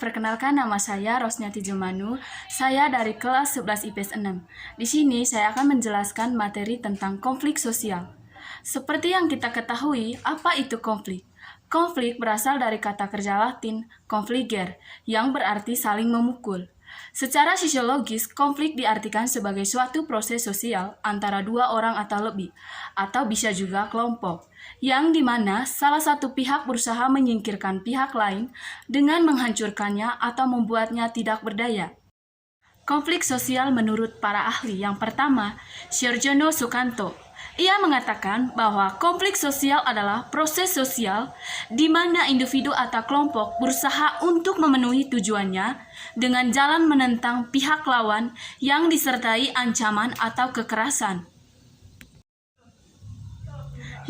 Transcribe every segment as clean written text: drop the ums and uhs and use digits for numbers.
perkenalkan nama saya Rosnyati Jumanu. Saya dari kelas 11 IPS 6. Di sini saya akan menjelaskan materi tentang konflik sosial. Seperti yang kita ketahui, apa itu konflik? Konflik berasal dari kata kerja Latin confligere, yang berarti saling memukul. Secara sosiologis, konflik diartikan sebagai suatu proses sosial antara dua orang atau lebih, atau bisa juga kelompok, yang dimana salah satu pihak berusaha menyingkirkan pihak lain dengan menghancurkannya atau membuatnya tidak berdaya. Konflik sosial menurut para ahli yang pertama, Sierjono Sukanto. Ia mengatakan bahwa konflik sosial adalah proses sosial di mana individu atau kelompok berusaha untuk memenuhi tujuannya dengan jalan menentang pihak lawan yang disertai ancaman atau kekerasan.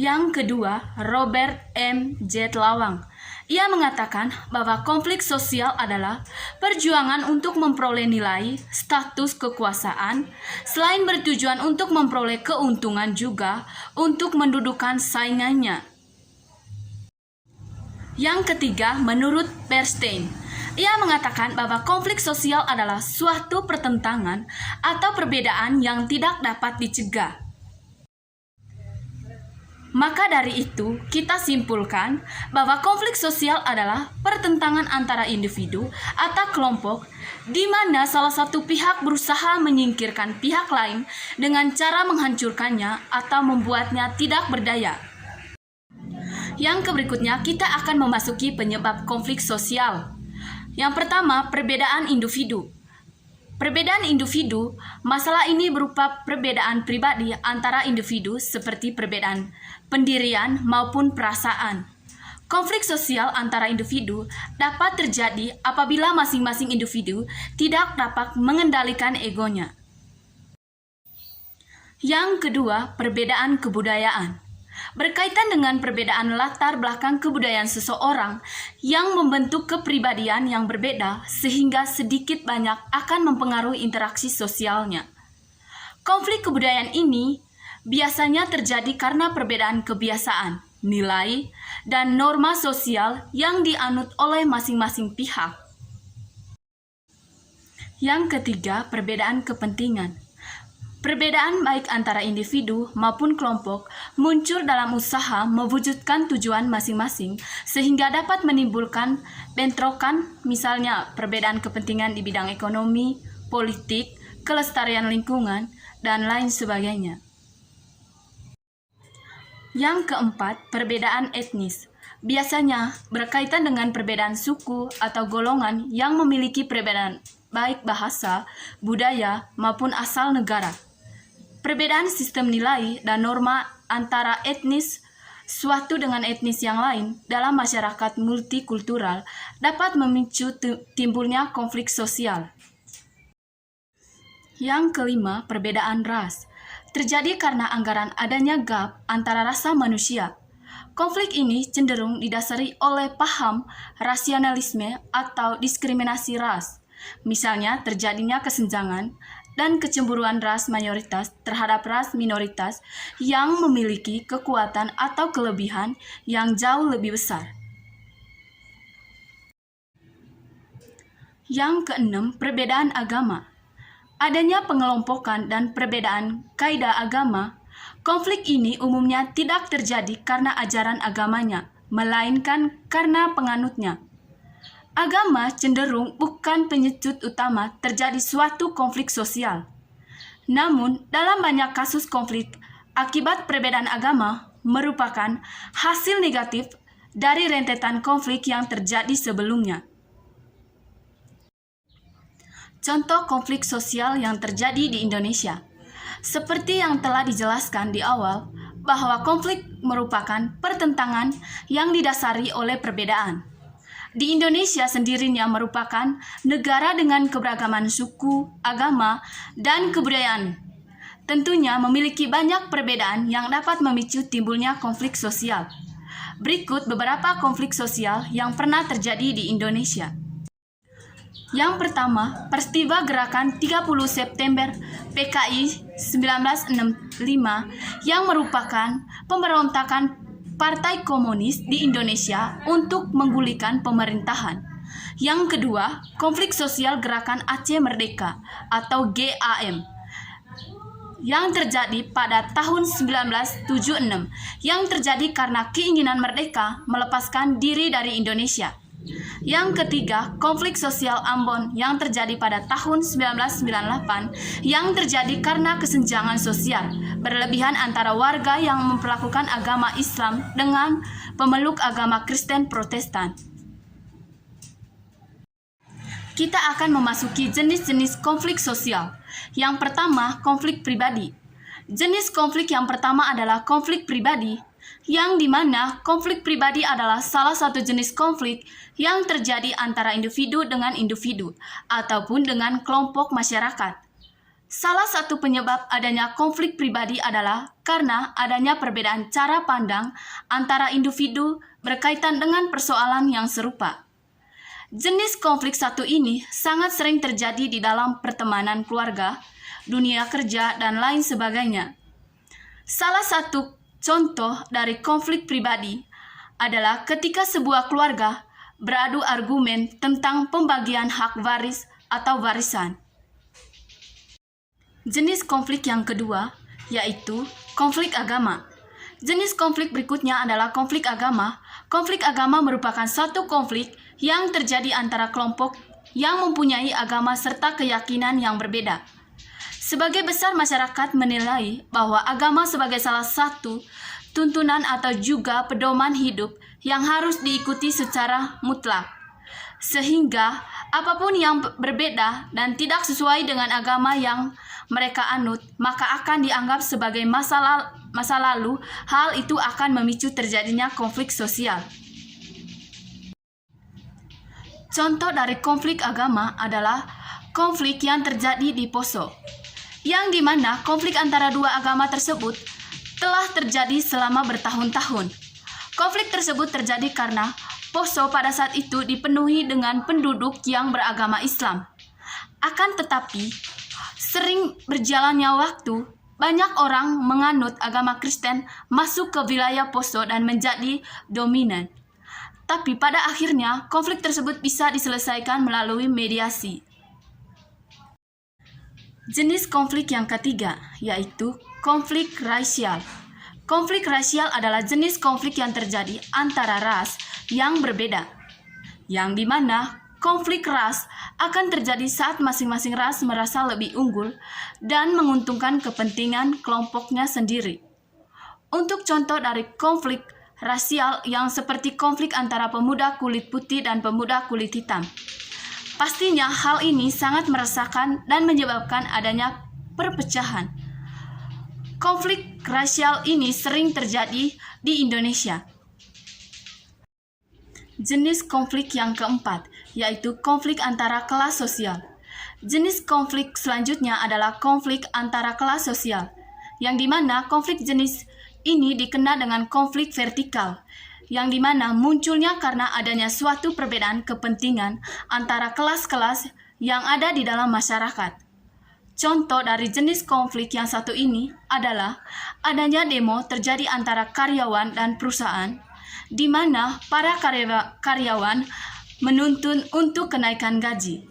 Yang kedua, Robert M. J. Lawang. Ia mengatakan bahwa konflik sosial adalah perjuangan untuk memperoleh nilai, status kekuasaan, selain bertujuan untuk memperoleh keuntungan juga untuk mendudukan saingannya. Yang ketiga, menurut Bernstein, ia mengatakan bahwa konflik sosial adalah suatu pertentangan atau perbedaan yang tidak dapat dicegah. Maka dari itu, kita simpulkan bahwa konflik sosial adalah pertentangan antara individu atau kelompok di mana salah satu pihak berusaha menyingkirkan pihak lain dengan cara menghancurkannya atau membuatnya tidak berdaya. Yang berikutnya, kita akan memasuki penyebab konflik sosial. Yang pertama, perbedaan individu. Perbedaan individu, masalah ini berupa perbedaan pribadi antara individu seperti perbedaan pendirian maupun perasaan. Konflik sosial antara individu dapat terjadi apabila masing-masing individu tidak dapat mengendalikan egonya. Yang kedua, perbedaan kebudayaan. Berkaitan dengan perbedaan latar belakang kebudayaan seseorang yang membentuk kepribadian yang berbeda sehingga sedikit banyak akan mempengaruhi interaksi sosialnya. Konflik kebudayaan ini biasanya terjadi karena perbedaan kebiasaan, nilai, dan norma sosial yang dianut oleh masing-masing pihak. Yang ketiga, perbedaan kepentingan. Perbedaan baik antara individu maupun kelompok muncul dalam usaha mewujudkan tujuan masing-masing sehingga dapat menimbulkan bentrokan, misalnya perbedaan kepentingan di bidang ekonomi, politik, kelestarian lingkungan, dan lain sebagainya. Yang keempat, perbedaan etnis. Biasanya berkaitan dengan perbedaan suku atau golongan yang memiliki perbedaan baik bahasa, budaya, maupun asal negara. Perbedaan sistem nilai dan norma antara etnis suatu dengan etnis yang lain dalam masyarakat multikultural dapat memicu timbulnya konflik sosial. Yang kelima, perbedaan ras. Terjadi karena anggaran adanya gap antara rasa manusia. Konflik ini cenderung didasari oleh paham rasionalisme atau diskriminasi ras. Misalnya terjadinya kesenjangan dan kecemburuan ras mayoritas terhadap ras minoritas yang memiliki kekuatan atau kelebihan yang jauh lebih besar. Yang keenam, perbedaan agama. Adanya pengelompokan dan perbedaan kaidah agama. Konflik ini umumnya tidak terjadi karena ajaran agamanya, melainkan karena penganutnya. Agama cenderung bukan penyecut utama terjadi suatu konflik sosial. Namun, dalam banyak kasus konflik, akibat perbedaan agama merupakan hasil negatif dari rentetan konflik yang terjadi sebelumnya. Contoh konflik sosial yang terjadi di Indonesia. Seperti yang telah dijelaskan di awal, bahwa konflik merupakan pertentangan yang didasari oleh perbedaan. Di Indonesia sendirinya merupakan negara dengan keberagaman suku, agama, dan kebudayaan. Tentunya memiliki banyak perbedaan yang dapat memicu timbulnya konflik sosial. Berikut beberapa konflik sosial yang pernah terjadi di Indonesia. Yang pertama, peristiwa gerakan 30 September PKI 1965 yang merupakan pemberontakan Partai Komunis di Indonesia untuk menggulingkan pemerintahan. Yang kedua, konflik sosial Gerakan Aceh Merdeka atau GAM yang terjadi pada tahun 1976, yang terjadi karena keinginan merdeka melepaskan diri dari Indonesia. Yang ketiga, konflik sosial Ambon yang terjadi pada tahun 1998, yang terjadi karena kesenjangan sosial berlebihan antara warga yang memperlakukan agama Islam dengan pemeluk agama Kristen Protestan. Kita akan memasuki jenis-jenis konflik sosial. Yang pertama, konflik pribadi. Jenis konflik yang pertama adalah konflik pribadi, yang dimana konflik pribadi adalah salah satu jenis konflik yang terjadi antara individu dengan individu ataupun dengan kelompok masyarakat. Salah satu penyebab adanya konflik pribadi adalah karena adanya perbedaan cara pandang antara individu berkaitan dengan persoalan yang serupa. Jenis konflik satu ini sangat sering terjadi di dalam pertemanan keluarga, dunia kerja, dan lain sebagainya. Salah satu contoh dari konflik pribadi adalah ketika sebuah keluarga beradu argumen tentang pembagian hak waris atau warisan. Jenis konflik yang kedua yaitu konflik agama. Jenis konflik berikutnya adalah konflik agama. Konflik agama merupakan satu konflik yang terjadi antara kelompok yang mempunyai agama serta keyakinan yang berbeda. Sebagai besar masyarakat menilai bahwa agama sebagai salah satu tuntunan atau juga pedoman hidup yang harus diikuti secara mutlak. Sehingga apapun yang berbeda dan tidak sesuai dengan agama yang mereka anut, maka akan dianggap sebagai masa lalu. Hal itu akan memicu terjadinya konflik sosial. Contoh dari konflik agama adalah konflik yang terjadi di Poso, yang dimana konflik antara dua agama tersebut telah terjadi selama bertahun-tahun. Konflik tersebut terjadi karena Poso pada saat itu dipenuhi dengan penduduk yang beragama Islam. Akan tetapi, sering berjalannya waktu, banyak orang menganut agama Kristen masuk ke wilayah Poso dan menjadi dominan. Tapi pada akhirnya, konflik tersebut bisa diselesaikan melalui mediasi. Jenis konflik yang ketiga, yaitu konflik rasial. Konflik rasial adalah jenis konflik yang terjadi antara ras yang berbeda, yang dimana konflik ras akan terjadi saat masing-masing ras merasa lebih unggul dan menguntungkan kepentingan kelompoknya sendiri. Untuk contoh dari konflik rasial yang seperti konflik antara pemuda kulit putih dan pemuda kulit hitam. Pastinya hal ini sangat meresahkan dan menyebabkan adanya perpecahan. Konflik rasial ini sering terjadi di Indonesia. Jenis konflik yang keempat, yaitu konflik antara kelas sosial. Jenis konflik selanjutnya adalah konflik antara kelas sosial, yang dimana konflik jenis ini dikenal dengan konflik vertikal, yang dimana munculnya karena adanya suatu perbedaan kepentingan antara kelas-kelas yang ada di dalam masyarakat. Contoh dari jenis konflik yang satu ini adalah adanya demo terjadi antara karyawan dan perusahaan, di mana para karyawan menuntut untuk kenaikan gaji.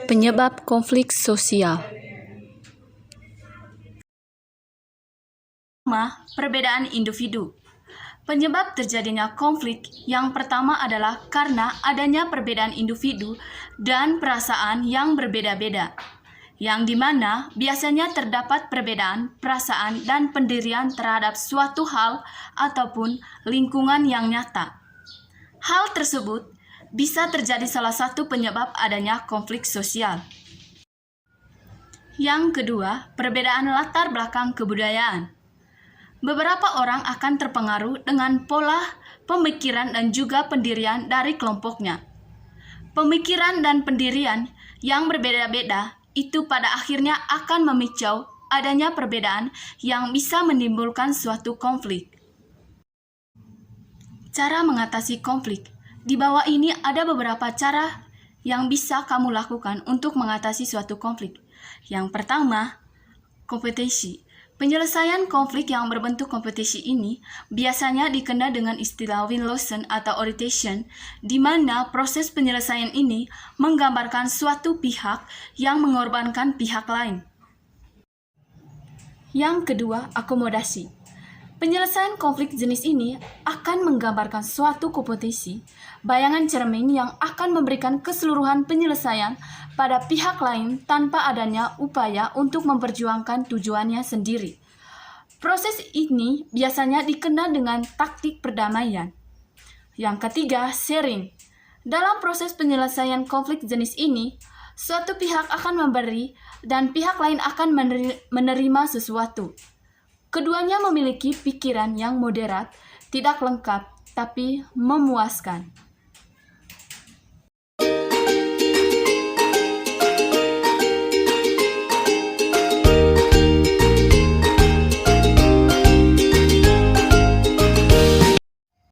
Penyebab konflik sosial. Perbedaan individu. Penyebab terjadinya konflik yang pertama adalah karena adanya perbedaan individu dan perasaan yang berbeda-beda, yang dimana biasanya terdapat perbedaan perasaan dan pendirian terhadap suatu hal ataupun lingkungan yang nyata. Hal tersebut bisa terjadi salah satu penyebab adanya konflik sosial. Yang kedua, perbedaan latar belakang kebudayaan. Beberapa orang akan terpengaruh dengan pola pemikiran dan juga pendirian dari kelompoknya. Pemikiran dan pendirian yang berbeda-beda itu pada akhirnya akan memicu adanya perbedaan yang bisa menimbulkan suatu konflik. Cara mengatasi konflik. Di bawah ini ada beberapa cara yang bisa kamu lakukan untuk mengatasi suatu konflik. Yang pertama, kompetisi. Penyelesaian konflik yang berbentuk kompetisi ini biasanya dikenal dengan istilah win-lose atau orientation, di mana proses penyelesaian ini menggambarkan suatu pihak yang mengorbankan pihak lain. Yang kedua, akomodasi. Penyelesaian konflik jenis ini akan menggambarkan suatu kompetisi, bayangan cermin yang akan memberikan keseluruhan penyelesaian pada pihak lain tanpa adanya upaya untuk memperjuangkan tujuannya sendiri. Proses ini biasanya dikenal dengan taktik perdamaian. Yang ketiga, sharing. Dalam proses penyelesaian konflik jenis ini, suatu pihak akan memberi dan pihak lain akan menerima sesuatu. Keduanya memiliki pikiran yang moderat, tidak lengkap, tapi memuaskan.